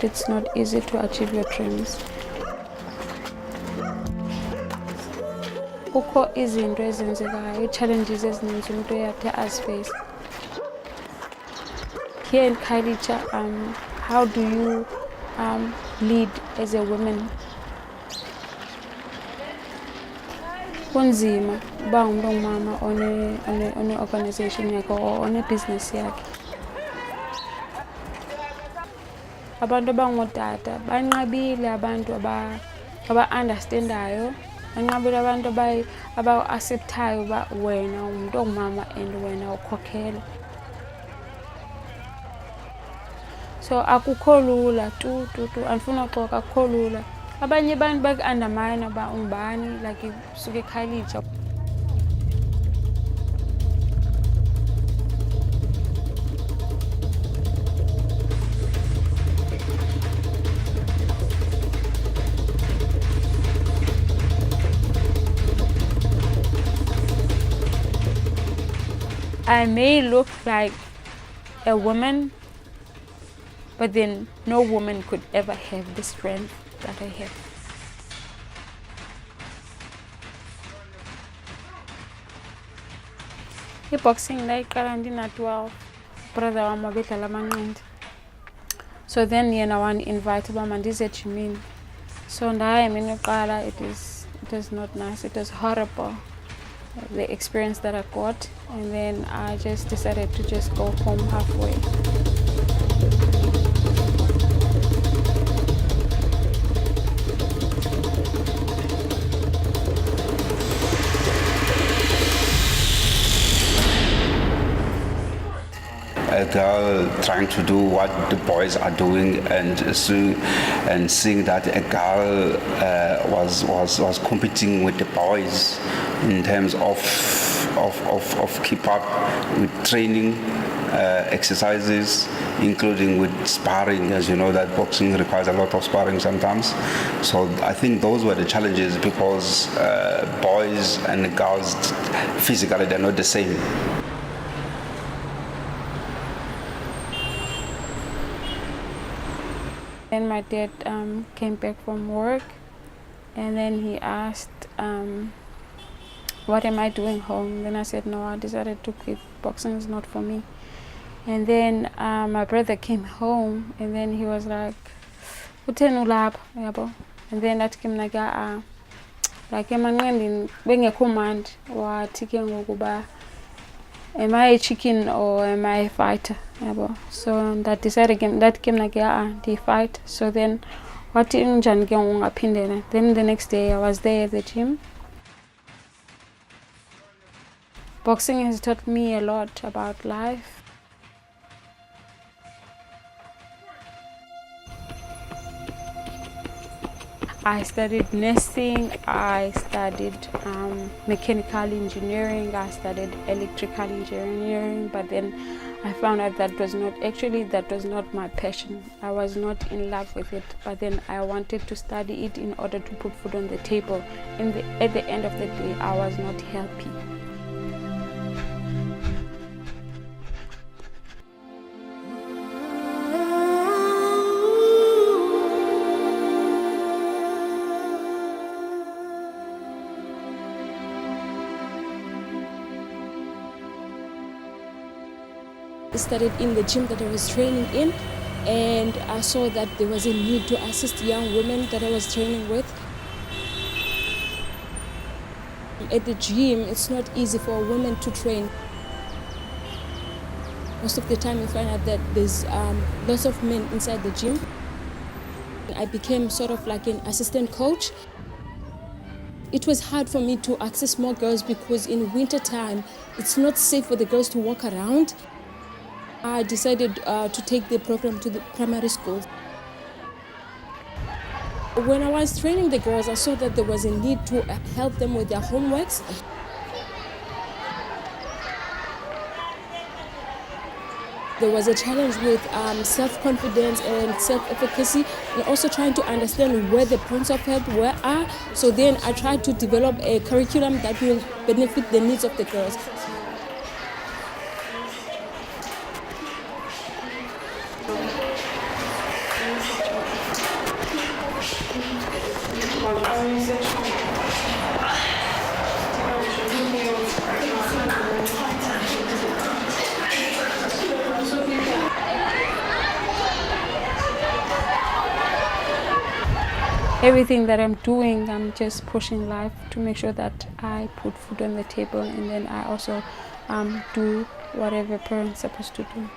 It's not easy to achieve your dreams. Kukho izinto ezenzekayo, challenges ezininzi umuntu uyathe aziface. Here in Khayelitsha, how do you lead as a woman? Kunzima uba umuntu ongumama one organization yakhe or one business yakhe. Abantu abangootata banqabile, abantu aba-understandayo, banqabile abantu aba-acceptayo uba wena umuntu ongumama and wena ukhokhela. So akukho lula tu andifuna uxoka, akukho lula. Abanye abantu baku-undermine uba ungubani, like usuke eKhayelitsha. I may look like a woman, but then no woman could ever have the strength that I have. Boxing ndayiqala ndina-12, brother wam wabedlala amanqindi. So then yena wan-invite uba mandize ejimini. So ndaya imini yokuqala, it was not nice, it was horrible, the experience that I got, and then I just decided to just go home halfway. A girl trying to do what the boys are doing, and seeing that a girl was competing with the boys in terms of keep up with training, exercises, including with sparring. As you know, that boxing requires a lot of sparring sometimes. So I think those were the challenges, because boys and girls physically they're not the same. Then my dad came back from work, and then he asked, what am I doing home? Then I said, no, I decided to quit. Boxing is not for me. And then my brother came home, and then he was like, utheni ulapha yabo? And then athi kimi like emanqindini bengekho mandi, wathi ke ngoku uba am I a chicken or am I a fighter? So that decided that came like the fight. So then what in Jan then the next day I was there at the gym. Boxing has taught me a lot about life. I studied nursing, I studied mechanical engineering, I studied electrical engineering, but then I found out that was not my passion. I was not in love with it, but then I wanted to study it in order to put food on the table. At the end of the day, I was not happy. I started in the gym that I was training in, and I saw that there was a need to assist young women that I was training with. At the gym, it's not easy for a woman to train. Most of the time you find out that there's lots of men inside the gym. I became sort of like an assistant coach. It was hard for me to access more girls because in winter time, it's not safe for the girls to walk around. I decided to take the program to the primary schools. When I was training the girls, I saw that there was a need to help them with their homeworks. There was a challenge with self-confidence and self-efficacy, and also trying to understand where the points of help are. So then I tried to develop a curriculum that will benefit the needs of the girls. Everything that I'm doing, I'm just pushing life to make sure that I put food on the table, and then I also do whatever a parent's supposed to do.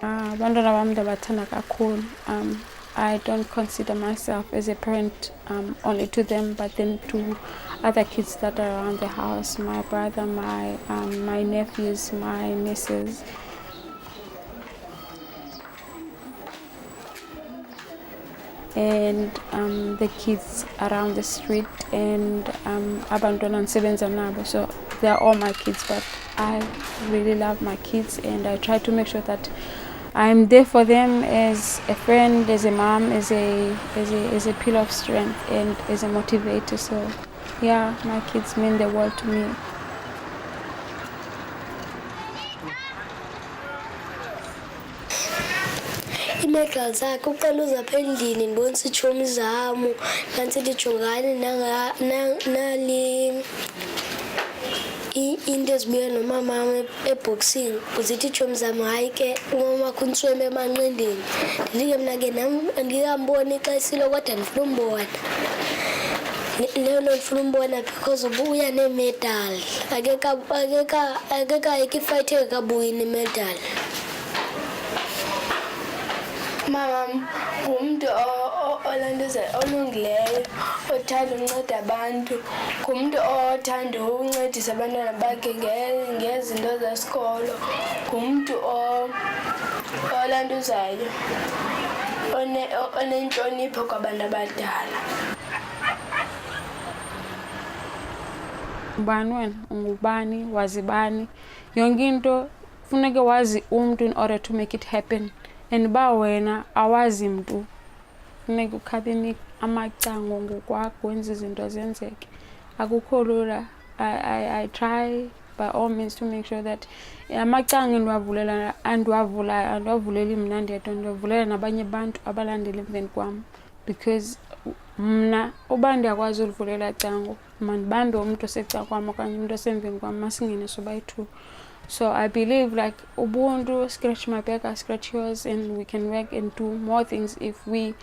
Abantwana bami ndiyabathanda kakhulu. I don't consider myself as a parent only to them, but then to other kids that are around the house, my brother, my nephews, my nieces. And the kids around the street, and abantwana ndisebenza nabo. So they're all my kids, but I really love my kids, and I try to make sure that I'm there for them as a friend, as a mom, as a pillar of strength, and as a motivator. So yeah, my kids mean the world to me. Imedal zakhe uqala uzapha endlini ndibonisa itshomi zam nantsi lijongane nali into ezibuya nomamam eboxing uzithi itshomi zam hayi ke umama kuntsweme emanqindini ndithi ke mna ke nam andikamboni ixesilo kodwa ndifuna umbona leyo nto ndifuna umbona because ubuya neemedali akekayike ifayitheke kabuyi nemedali. Mamam ngumntu olantuza olungileyo othanda unceda abantu, ngumntu othanda uncedisa abantwana bakhe ngezinto zesikolo, ngumntu olantuzayo onentlonipho kwabantu abadala. Ubani wena? Ungubani? Wazibani? Yonke into funeke wazi umntu in order to make it happen. And ba wena awazi mntu, funeka ukhabe amacango ngokwakho wenza izinto zenzeke. Akukho lula. I try by all means to make sure that amacango andiwavuleli mna ndedwa, ndiwavulela nabanye abantu abalandela emveni kwam, because mna uba ndiyakwazi ulivulela cango mandibambe umntu osecakwam okanye umntu osemveni kwam, masingene sobayi-2. So I believe like Ubuntu, scratch my back, I scratch yours, and we can work and do more things if we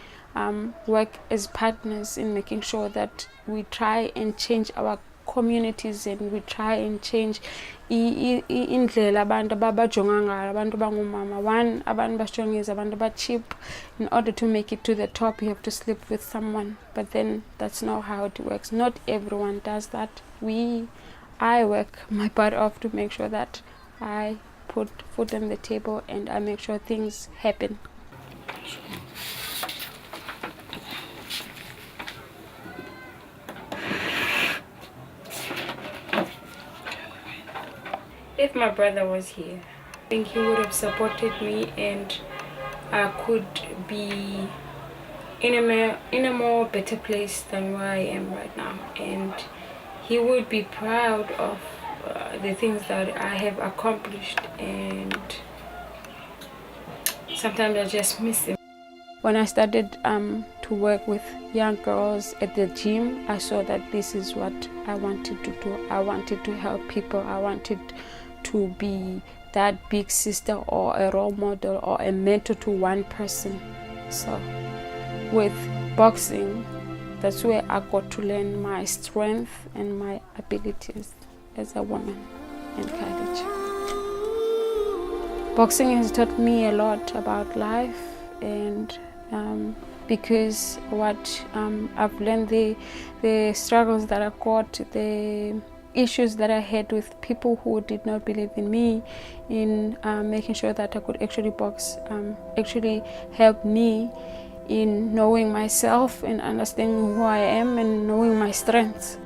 work as partners in making sure that we try and change our communities, and we try and change indlela abantu abajonga ngayo abantu bangomama. One, abantu basijonga abantu cheap. In order to make it to the top, you have to sleep with someone, but then that's not how it works. Not everyone does that. I work my butt off to make sure that I put food on the table and I make sure things happen. If my brother was here, I think he would have supported me, and I could be in a more better place than where I am right now, and he would be proud of the things that I have accomplished, and sometimes I just miss him. When I started to work with young girls at the gym, I saw that this is what I wanted to do. I wanted to help people. I wanted to be that big sister or a role model or a mentor to one person. So with boxing, that's where I got to learn my strength and my abilities as a woman and courage. Boxing has taught me a lot about life, and because what I've learned, the struggles that I got, the issues that I had with people who did not believe in me, in making sure that I could actually box, actually helped me in knowing myself and understanding who I am and knowing my strengths.